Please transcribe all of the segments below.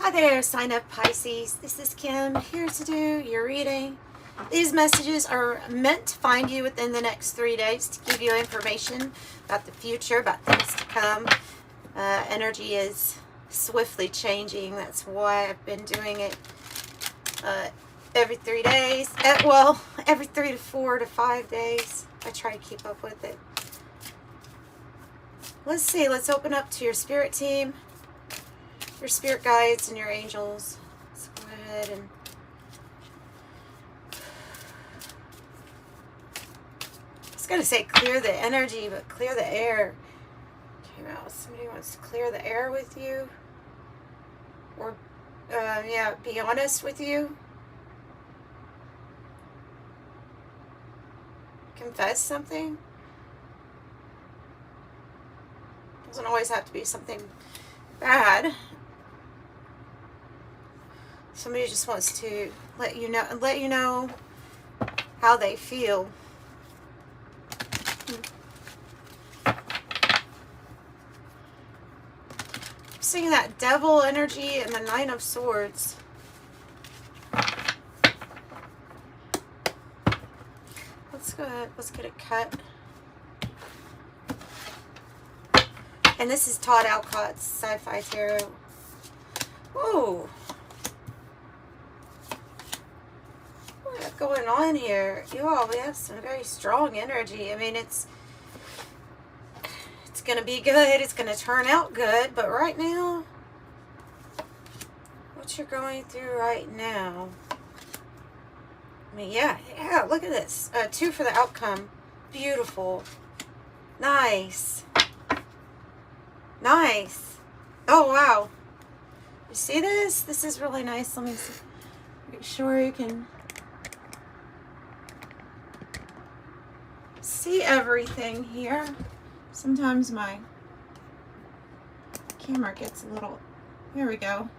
Hi there, sign up Pisces. This is Kim, here to do your reading. These messages are meant to find you within the next 3 days to give you information about the future, about things to come. Energy is swiftly changing. That's why I've been doing it every 3 days. Well, every 3 to 4 to 5 days. I try to keep up with it. Let's see. Let's open up to your spirit team, your spirit guides, and your angels. Let's go ahead and I was going to say clear the energy, but clear the air. Okay, well, somebody wants to clear the air with you. Or, yeah, be honest with you. Confess something. Doesn't always have to be something bad. Somebody just wants to let you know how they feel. Seeing that devil energy and the 9 of Swords. Let's go ahead. Let's get it cut. And this is Todd Alcott's Sci-Fi Tarot. Whoa. What we got going on here? You all, we have some very strong energy. I mean, it's going to be good. It's going to turn out good. But right now, what you're going through right now. I mean, yeah, look at this. 2 for the outcome. Beautiful. Nice. Nice. Oh, wow. You see this? This is really nice. Let me see. Make sure you can see everything here. Sometimes my camera gets a little... There we go.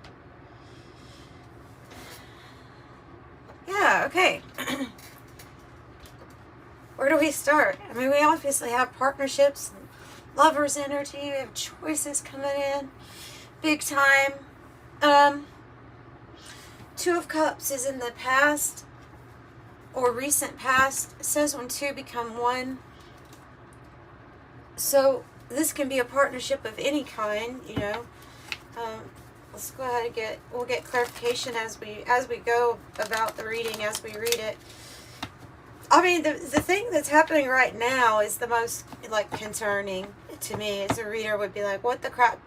Yeah, okay. Where do we start? I mean, we obviously have partnerships and lovers energy. We have choices coming in big time. 2 of Cups is in the past or recent past. It says when 2 become 1. So this can be a partnership of any kind, you know. Let's go ahead and we'll get clarification as we go about the reading, as we read it. I mean, the thing that's happening right now is the most, like, concerning to me as a reader. Would be like, what the crap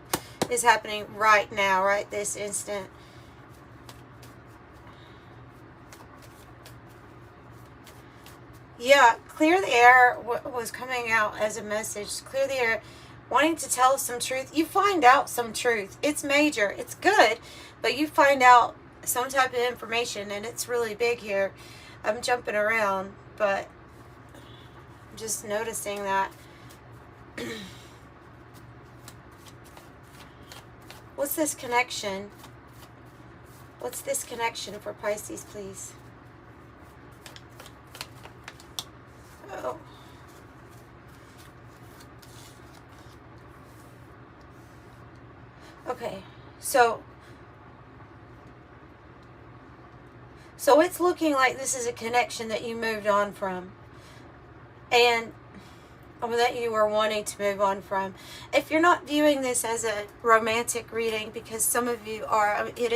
is happening right now, right this instant? Yeah, clear the air was coming out as a message. Clear the air, wanting to tell some truth. You find out some truth. It's major. It's good, but you find out some type of information, and it's really big here. I'm jumping around, but I'm just noticing that. What's this connection? What's this connection for Pisces, please? Oh. Okay, so it's looking like this is a connection that you moved on from, and or that you were wanting to move on from. If you're not viewing this as a romantic reading, because some of you are, I mean, it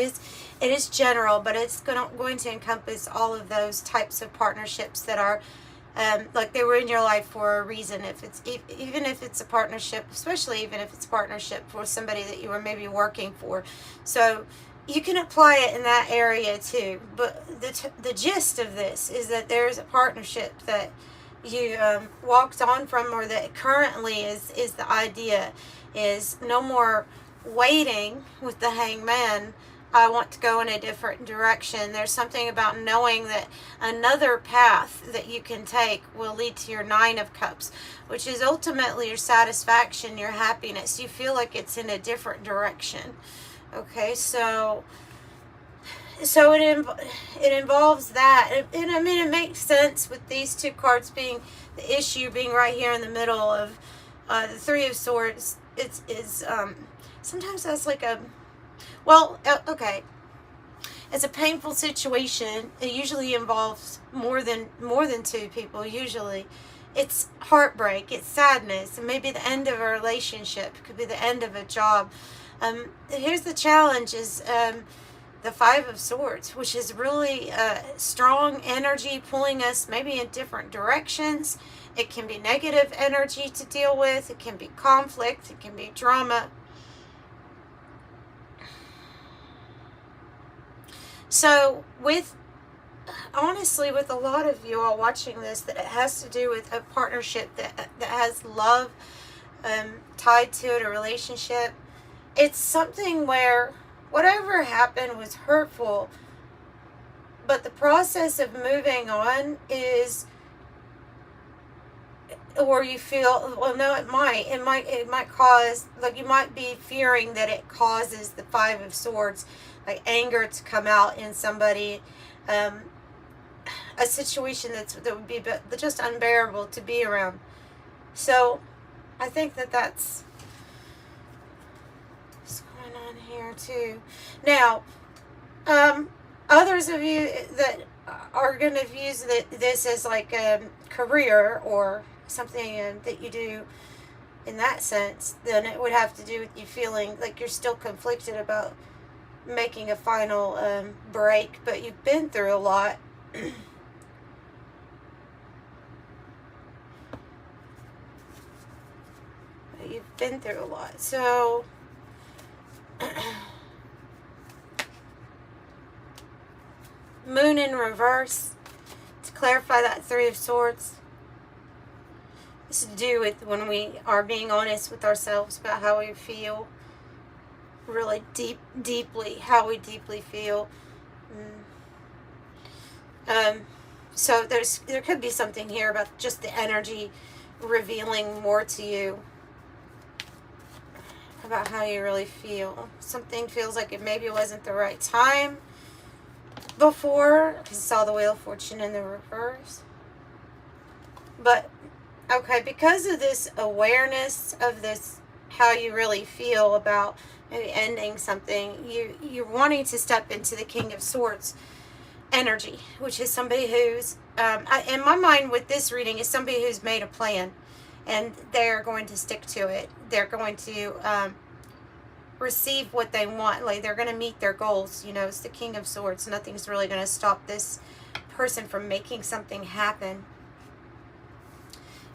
is general, but it's going to encompass all of those types of partnerships that are like they were in your life for a reason. Even if it's a partnership, especially even if it's a partnership for somebody that you were maybe working for, so you can apply it in that area too. But the gist of this is that there's a partnership that you walked on from, or that currently is the idea is no more waiting with the hangman. I want to go in a different direction. There's something about knowing that another path that you can take will lead to your 9 of Cups, which is ultimately your satisfaction, your happiness. You feel like it's in a different direction. Okay, so it involves that. And I mean, it makes sense with these 2 cards being the issue being right here in the middle of the 3 of Swords. It's sometimes that's like a Well, okay. It's a painful situation. It usually involves more than two people. Usually, it's heartbreak, it's sadness, and maybe the end of a relationship. It could be the end of a job. Here's the challenge: is the Five of Swords, which is really strong energy pulling us maybe in different directions. It can be negative energy to deal with. It can be conflict. It can be drama. So honestly, with a lot of you all watching this, that it has to do with a partnership that has love tied to it, a relationship. It's something where whatever happened was hurtful, but the process of moving on is, or you feel, well, no, it might cause, like, you might be fearing that it causes the Five of Swords, like anger, to come out in somebody, a situation that would be just unbearable to be around. So I think that's what's going on here too. Now, others of you that are going to use this as like a career or something that you do in that sense, then it would have to do with you feeling like you're still conflicted about making a final break, but you've been through a lot. You've been through a lot. So Moon in reverse, to clarify that Three of Swords. This is to do with when we are being honest with ourselves about how we feel, really deeply, how we deeply feel. So there could be something here about just the energy revealing more to you about how you really feel. Something feels like maybe it wasn't the right time before, because I saw the Wheel of Fortune in the reverse. But okay, because of this awareness of this, how you really feel about maybe ending something, you're wanting to step into the King of Swords energy, which is somebody who's in my mind with this reading is somebody who's made a plan and they're going to stick to it. They're going to receive what they want. Like, they're going to meet their goals. You know, it's the King of Swords. Nothing's really going to stop this person from making something happen.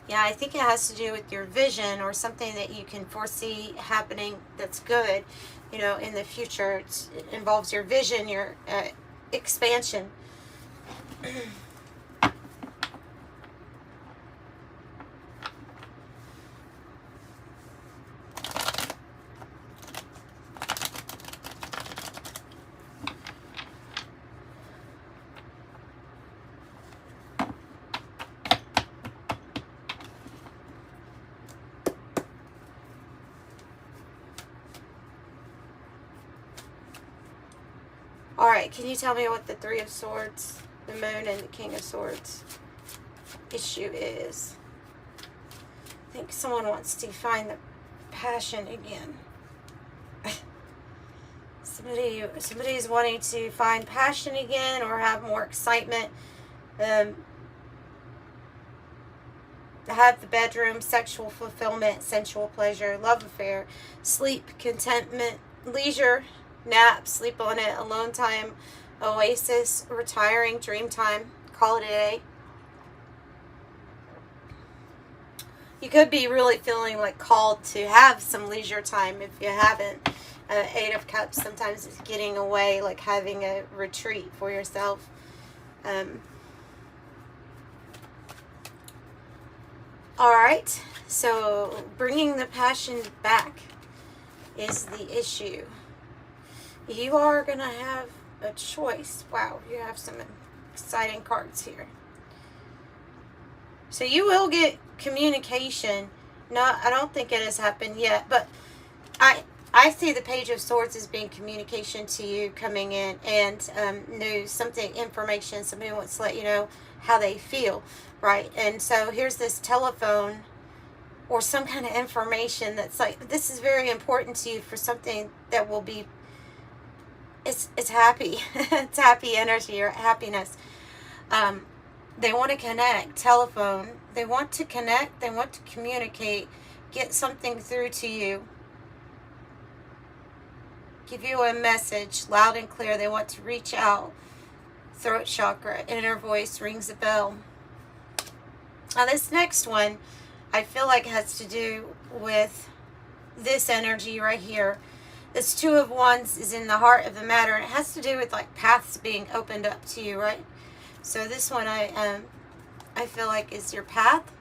Yeah, I think it has to do with your vision or something that you can foresee happening that's good, you know, in the future. It involves your vision, your expansion. Alright, can you tell me what the Three of Swords, the Moon, and the King of Swords issue is? I think someone wants to find the passion again. Somebody's wanting to find passion again or have more excitement. Have the bedroom, sexual fulfillment, sensual pleasure, love affair, sleep, contentment, leisure, nap, sleep on it, alone time, oasis, retiring, dream time, call it a day. You could be really feeling like called to have some leisure time if you haven't. Eight of Cups, sometimes it's getting away, like having a retreat for yourself. Alright, so bringing the passion back is the issue. You are going to have a choice. Wow, you have some exciting cards here. So you will get communication. No, I don't think it has happened yet, but I see the Page of Swords as being communication to you coming in, and news, something, information. Somebody wants to let you know how they feel, right? And so here's this telephone or some kind of information that's like, this is very important to you for something that will be it's happy. It's happy energy or happiness. They want to connect, telephone. They want to connect. They want to communicate, get something through to you, give you a message loud and clear. They want to reach out. Throat chakra, inner voice rings a bell. Now this next one, I feel like has to do with this energy right here. This Two of Wands is in the heart of the matter, and it has to do with like paths being opened up to you, right? So this one I feel like is your path.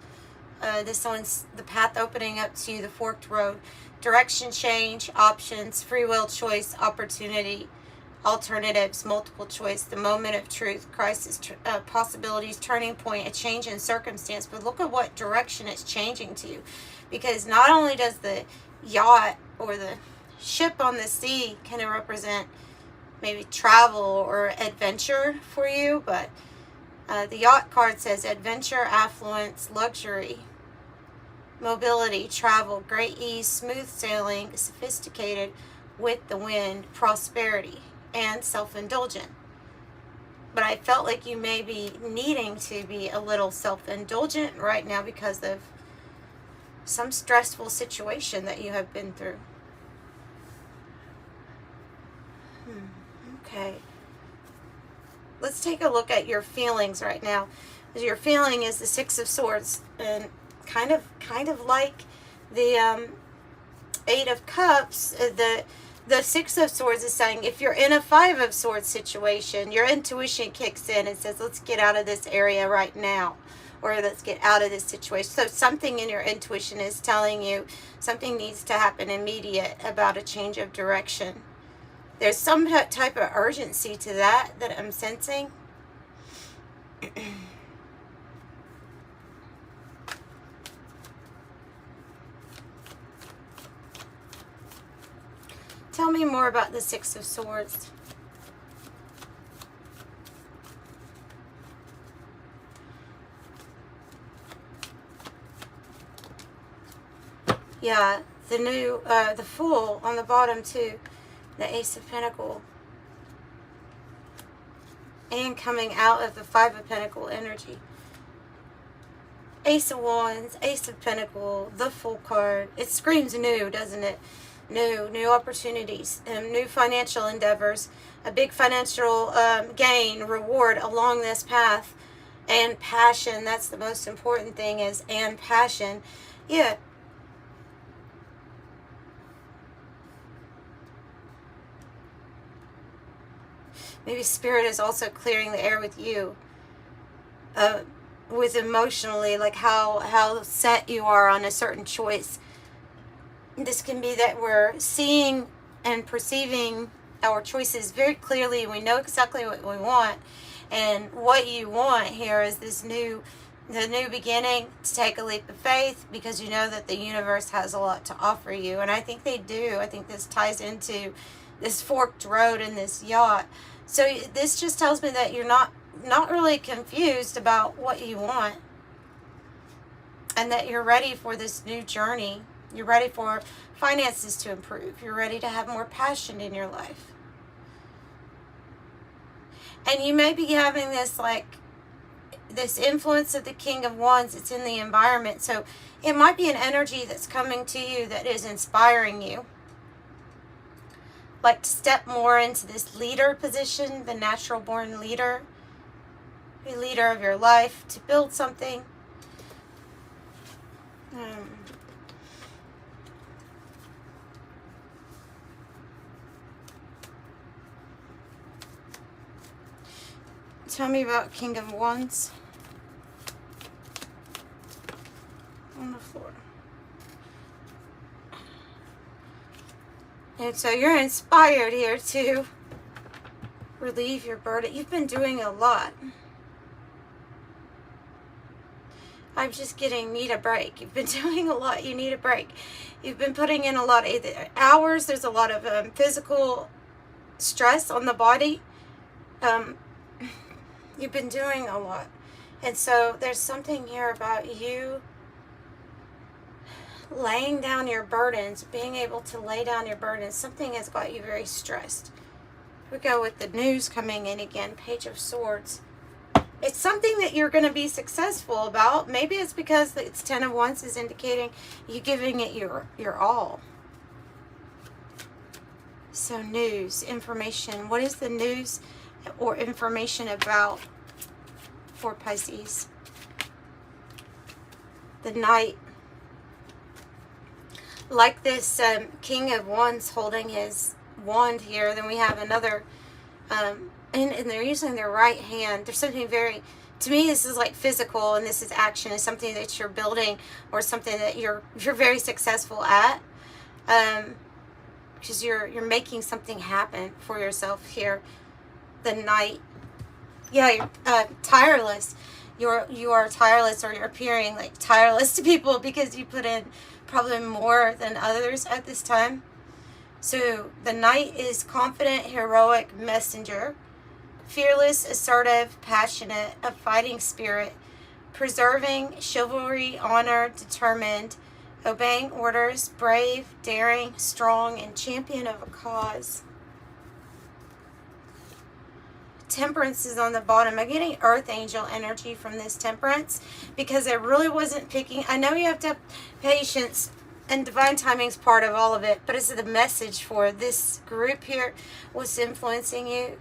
This one's the path opening up to you, the forked road. Direction change, options, free will choice, opportunity, alternatives, multiple choice, the moment of truth, crisis, possibilities, turning point, a change in circumstance. But look at what direction it's changing to you. Because not only does the yacht or the ship on the sea kind of represent maybe travel or adventure for you, but the yacht card says adventure, affluence, luxury, mobility, travel, great ease, smooth sailing, sophisticated, with the wind, prosperity, and self-indulgent. But I felt like you may be needing to be a little self-indulgent right now because of some stressful situation that you have been through. Okay. Let's take a look at your feelings right now. Your feeling is the Six of Swords, and kind of like the Eight of Cups. The Six of Swords is saying if you're in a Five of Swords situation, your intuition kicks in and says, let's get out of this area right now, or let's get out of this situation. So something in your intuition is telling you something needs to happen immediate about a change of direction. There's some type of urgency to that I'm sensing. Tell me more about the Six of Swords. Yeah, the Fool on the bottom too. The Ace of Pentacles. And coming out of the Five of Pentacles energy. Ace of Wands, Ace of Pentacles, the Fool card. It screams new, doesn't it? New opportunities, new financial endeavors, a big financial gain, reward along this path, and passion. That's the most important thing and passion. Yeah. Maybe Spirit is also clearing the air with you. With emotionally, like how set you are on a certain choice. This can be that we're seeing and perceiving our choices very clearly. We know exactly what we want. And what you want here is the new beginning, to take a leap of faith, because you know that the universe has a lot to offer you. And I think they do. I think this ties into this forked road and this yacht. So this just tells me that you're not really confused about what you want, and that you're ready for this new journey. You're ready for finances to improve. You're ready to have more passion in your life. And you may be having this influence of the King of Wands. It's in the environment. So it might be an energy that's coming to you that is inspiring you. Like to step more into this leader position, the natural born leader. Be leader of your life, to build something. Tell me about King of Wands on the floor. And so you're inspired here to relieve your burden. You've been doing a lot. I'm just getting, need a break. You've been doing a lot. You need a break. You've been putting in a lot of hours. There's a lot of physical stress on the body. You've been doing a lot. And so there's something here about you laying down your burdens, being able to lay down your burdens. Something has got you very stressed. We go with the news coming in again. Page of Swords. It's something that you're going to be successful about. Maybe it's because it's 10 of Wands is indicating you giving it your all. So news, information. What is the news or information about for Pisces? The Knight. Like this King of Wands holding his wand here. Then we have another, and they're using their right hand. There's something very, to me this is like physical, and this is action. It's something that you're building or something that you're very successful at. Because you're making something happen for yourself here. The Knight. Yeah, you're tireless. You are tireless, or you're appearing like tireless to people because you put in probably more than others at this time. So the Knight is confident, heroic messenger, fearless, assertive, passionate, a fighting spirit, preserving chivalry, honor, determined, obeying orders, brave, daring, strong, and champion of a cause. Temperance is on the bottom. I'm getting Earth Angel energy from this Temperance because I really wasn't picking. I know you have to have patience, and divine timing is part of all of it, but it's the message for this group here. What's influencing you?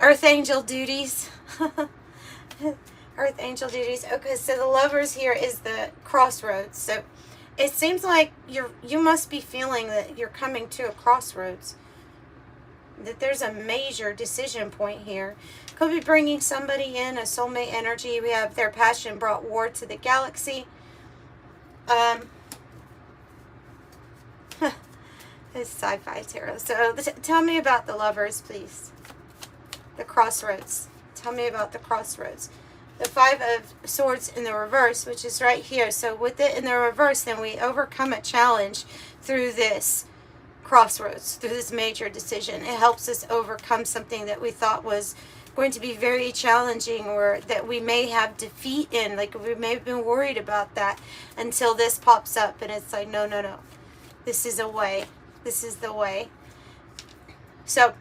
Earth Angel duties. Earth Angel duties. Okay, so the Lovers here is the crossroads. So it seems like you must be feeling that you're coming to a crossroads. That there's a major decision point here. Could be bringing somebody in, a soulmate energy. We have their passion brought war to the galaxy. It's sci-fi tarot. So tell me about the Lovers, please. The crossroads. Tell me about the crossroads. The Five of Swords in the reverse, which is right here. So with it in the reverse, then we overcome a challenge through this crossroads, through this major decision. It helps us overcome something that we thought was going to be very challenging, or that we may have defeat in. Like we may have been worried about that until this pops up, and it's like, no, no, no. This is a way. This is the way. So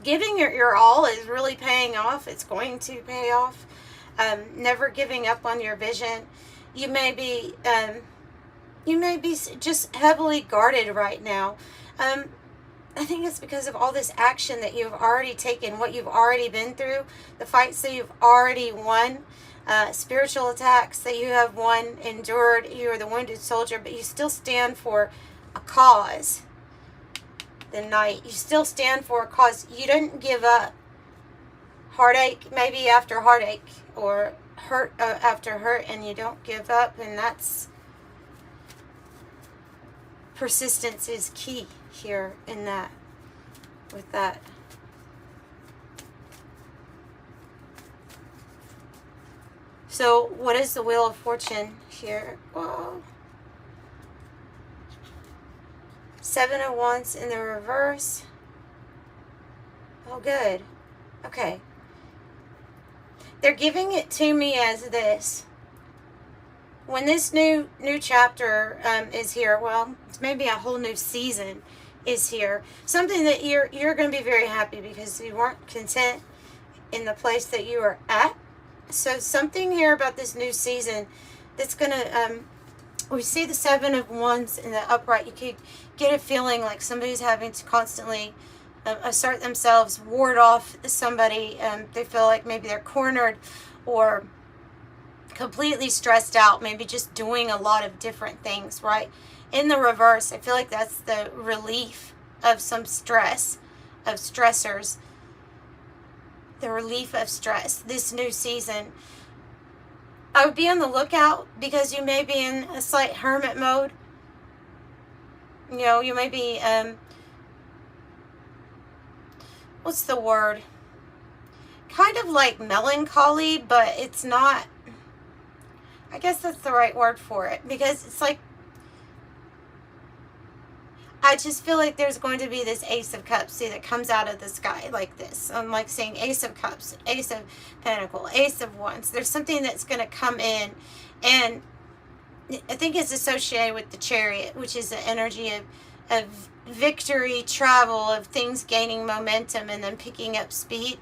giving your all is really paying off. It's going to pay off. Never giving up on your vision. You may be just heavily guarded right now. I think it's because of all this action that you've already taken, what you've already been through, the fights that you've already won, spiritual attacks that you have won, endured. You are the wounded soldier, but you still stand for a cause. The Knight. You still stand for a cause. You didn't give up. Heartache, maybe after heartache, or hurt after hurt, and you don't give up, and that's... persistence is key here in that, with that. So what is the Wheel of Fortune here? Whoa. Seven of Wands in the reverse. Oh, good. Okay. They're giving it to me as this. When this new chapter is here, well, it's maybe a whole new season is here. Something that you're going to be very happy because you weren't content in the place that you were at. So something here about this new season that's going to, we see the Seven of Wands in the upright. You could get a feeling like somebody's having to constantly assert themselves, ward off somebody. They feel like maybe they're cornered or completely stressed out, maybe just doing a lot of different things, right? In the reverse, I feel like that's the relief of some stress, of stressors. The relief of stress. This new season, I would be on the lookout because you may be in a slight hermit mode. You know, you may be, what's the word? Kind of like melancholy, but it's not. I guess that's the right word for it, because it's like, I just feel like there's going to be this Ace of Cups, see, that comes out of the sky like this. I'm like saying Ace of Cups, Ace of Pentacles, Ace of Wands. There's something that's going to come in, and I think it's associated with the Chariot, which is the energy of victory travel of things gaining momentum and then picking up speed.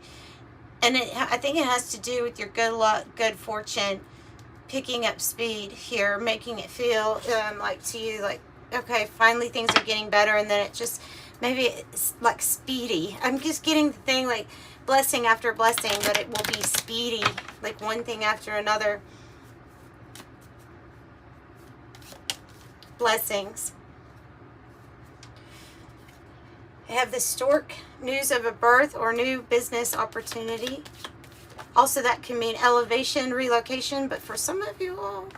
And I think it has to do with your good luck, good fortune, picking up speed here, making it feel like to you, like, okay, finally things are getting better. And then it just, maybe it's like speedy. I'm just getting the thing like blessing after blessing, but it will be speedy, like one thing after another. Blessings. I have the stork, news of a birth or new business opportunity. Also, that can mean elevation, relocation, but for some of you all,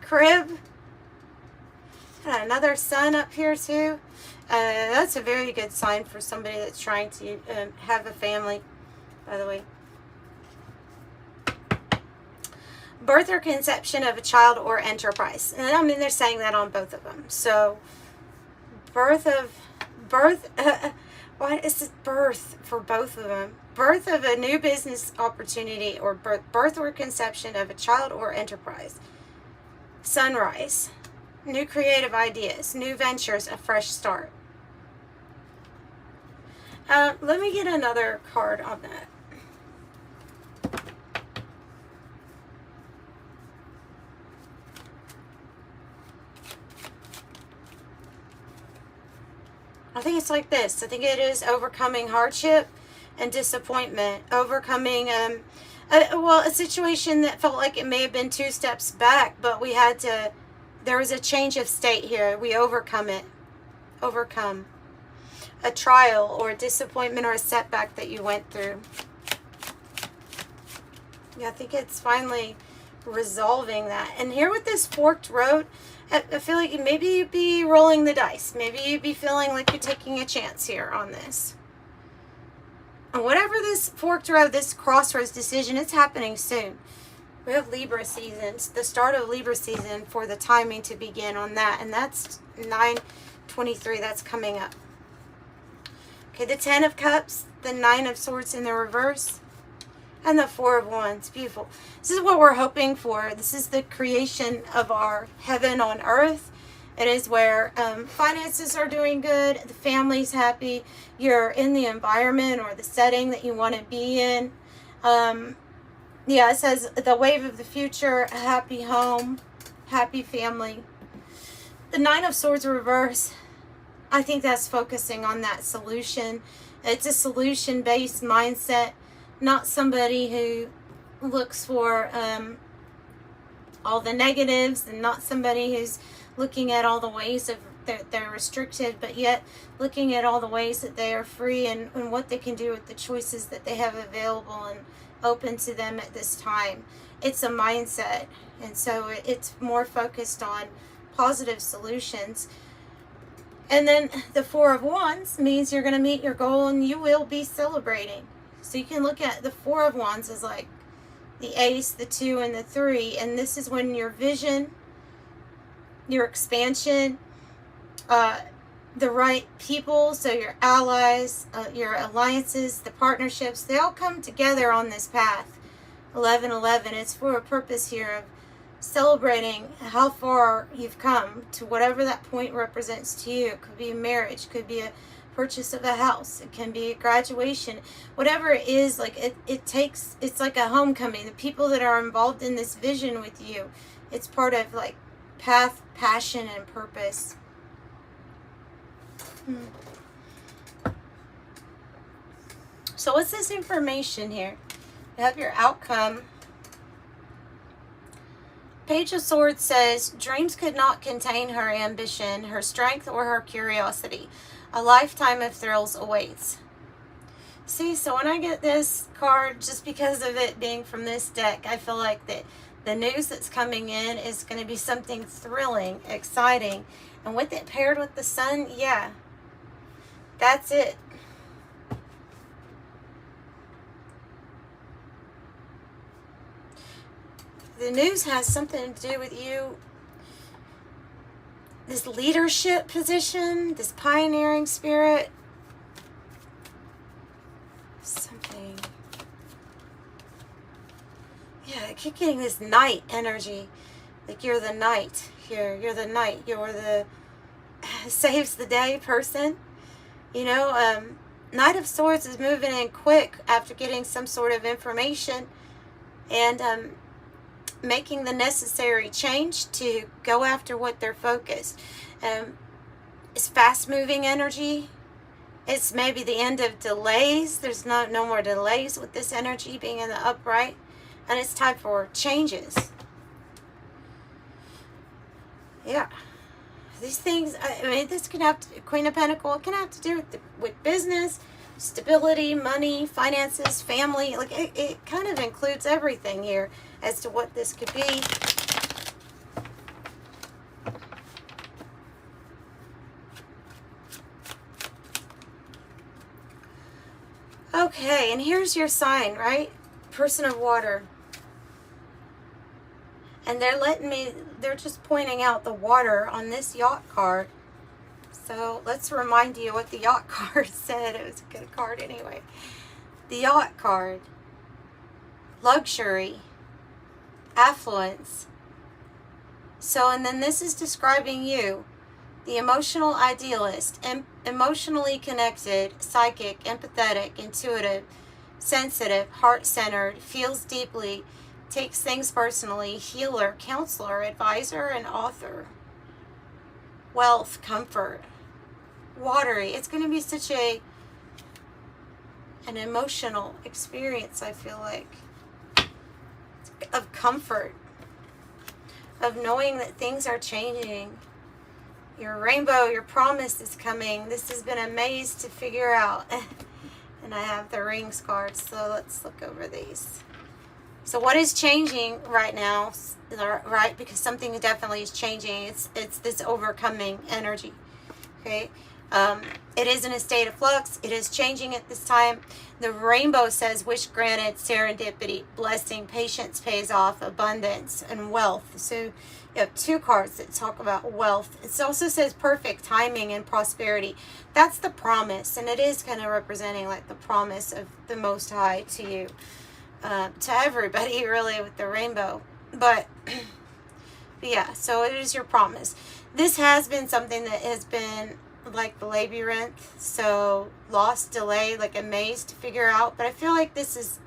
crib. Got another sun up here too. That's a very good sign for somebody that's trying to have a family, by the way. Birth or conception of a child or enterprise. And I mean, they're saying that on both of them. So, birth, why is it birth for both of them? Birth of a new business opportunity or birth or conception of a child or enterprise. Sunrise. New creative ideas, new ventures, a fresh start. Let me get another card on that. I think it's like this. I think it is overcoming hardship and disappointment. Overcoming, a situation that felt like it may have been 2 steps back, but we had to, there was a change of state here. We overcome it. Overcome. A trial or a disappointment or a setback that you went through. Yeah, I think it's finally resolving that. And here with this forked road, I feel like maybe you'd be rolling the dice. Maybe you'd be feeling like you're taking a chance here on this. And whatever this forked road, this crossroads decision, it's happening soon. We have Libra seasons, the start of Libra season for the timing to begin on that. And that's 9/23, that's coming up. Okay, the 10 of Cups, the 9 of Swords in the reverse, and the 4 of Wands. Beautiful. This is what we're hoping for. This is the creation of our heaven on earth. It is where finances are doing good, the family's happy, you're in the environment or the setting that you want to be in. Yeah, it says the wave of the future, a happy home, happy family. The 9 of Swords reverse, I think that's focusing on that solution. It's a solution-based mindset, not somebody who looks for all the negatives, and not somebody who's looking at all the ways of they're restricted, but yet looking at all the ways that they are free and what they can do with the choices that they have available and open to them at this time. It's a mindset, and so it's more focused on positive solutions. And then the 4 of Wands means you're going to meet your goal and you will be celebrating. So you can look at the 4 of Wands as like the Ace, the 2, and the 3. And this is when your vision, your expansion, the right people, so your allies, your alliances, the partnerships, they all come together on this path. 11/11, it's for a purpose here of celebrating how far you've come to whatever that point represents to you. It could be a marriage, could be a purchase of a house, it can be a graduation, whatever it is. Like it's like a homecoming. The people that are involved in this vision with you, it's part of like path, passion, and purpose. So what's this information here? You have your outcome. Page of Swords says, dreams could not contain her ambition, her strength, or her curiosity. A lifetime of thrills awaits. See, so when I get this card, just because of it being from this deck, I feel like that the news that's coming in is going to be something thrilling, exciting. And with it paired with the sun, yeah, that's it. The news has something to do with you, this leadership position, this pioneering spirit, something. Yeah, I keep getting this knight energy, like you're the knight here, you're the knight, you're the, saves the day person. You know, Knight of Swords is moving in quick after getting some sort of information and making the necessary change to go after what they're focused. It's fast-moving energy. It's maybe the end of delays. There's no more delays with this energy being in the upright. And it's time for changes. Yeah. These things, I mean, this can have to, Queen of Pentacles, it can have to do with business, stability, money, finances, family. Like it kind of includes everything here as to what this could be. Okay, and here's your sign, right? Person of water. And they're just pointing out the water on this yacht card. So let's remind you what the yacht card said. It was a good card anyway. The yacht card. Luxury. Affluence. So, and then this is describing you. The emotional idealist. Emotionally connected, psychic, empathetic, intuitive, sensitive, heart-centered, feels deeply, takes things personally, healer, counselor, advisor, and author. Wealth, comfort, watery. It's going to be such an emotional experience, I feel like, of comfort, of knowing that things are changing. Your rainbow, your promise is coming. This has been a maze to figure out. And I have the rings cards, so let's look over these. So what is changing right now, right? Because something definitely is changing. It's this overcoming energy, okay? It is in a state of flux. It is changing at this time. The rainbow says wish granted, serendipity, blessing, patience pays off, abundance, and wealth. So you have two cards that talk about wealth. It also says perfect timing and prosperity. That's the promise, and it is kind of representing like the promise of the Most High to you, to everybody really with the rainbow. But yeah, so it is your promise. This has been something that has been like the labyrinth, so lost, delay, like a maze to figure out. But I feel like this is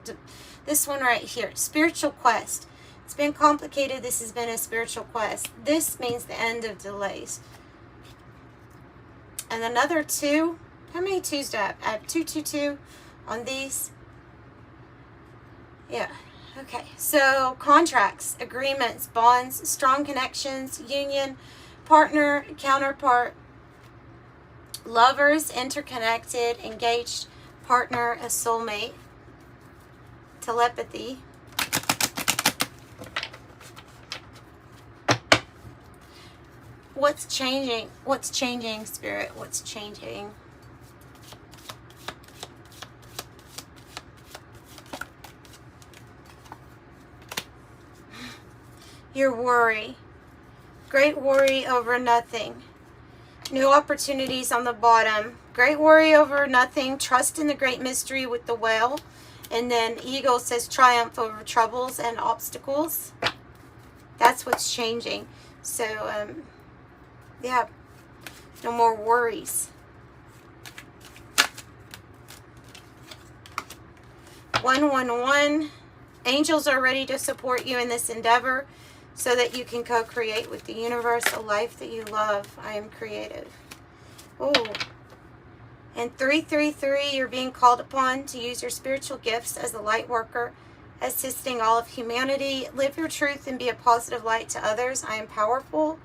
this one right here, spiritual quest. It's been complicated. This has been a spiritual quest. This means the end of delays. And another 2. How many 2s do I have? I have 2, 2, 2 on these. Yeah. Okay. So contracts, agreements, bonds, strong connections, union, partner, counterpart, lovers, interconnected, engaged, partner, a soulmate, telepathy. What's changing? What's changing, Spirit? What's changing? Your worry. Great worry over nothing. New opportunities on the bottom. Great worry over nothing. Trust in the great mystery with the whale. And then Eagle says triumph over troubles and obstacles. That's what's changing. So, yeah, no more worries. 111. Angels are ready to support you in this endeavor so that you can co-create with the universe a life that you love. I am creative. Oh. And 333, you're being called upon to use your spiritual gifts as a light worker, assisting all of humanity. Live your truth and be a positive light to others. I am powerful.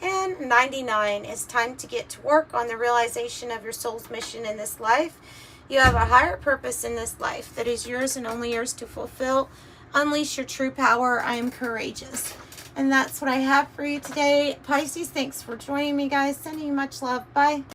And 99, it's time to get to work on the realization of your soul's mission in this life. You have a higher purpose in this life that is yours and only yours to fulfill. Unleash your true power. I am courageous. And that's what I have for you today. Pisces, thanks for joining me, guys. Sending you much love. Bye.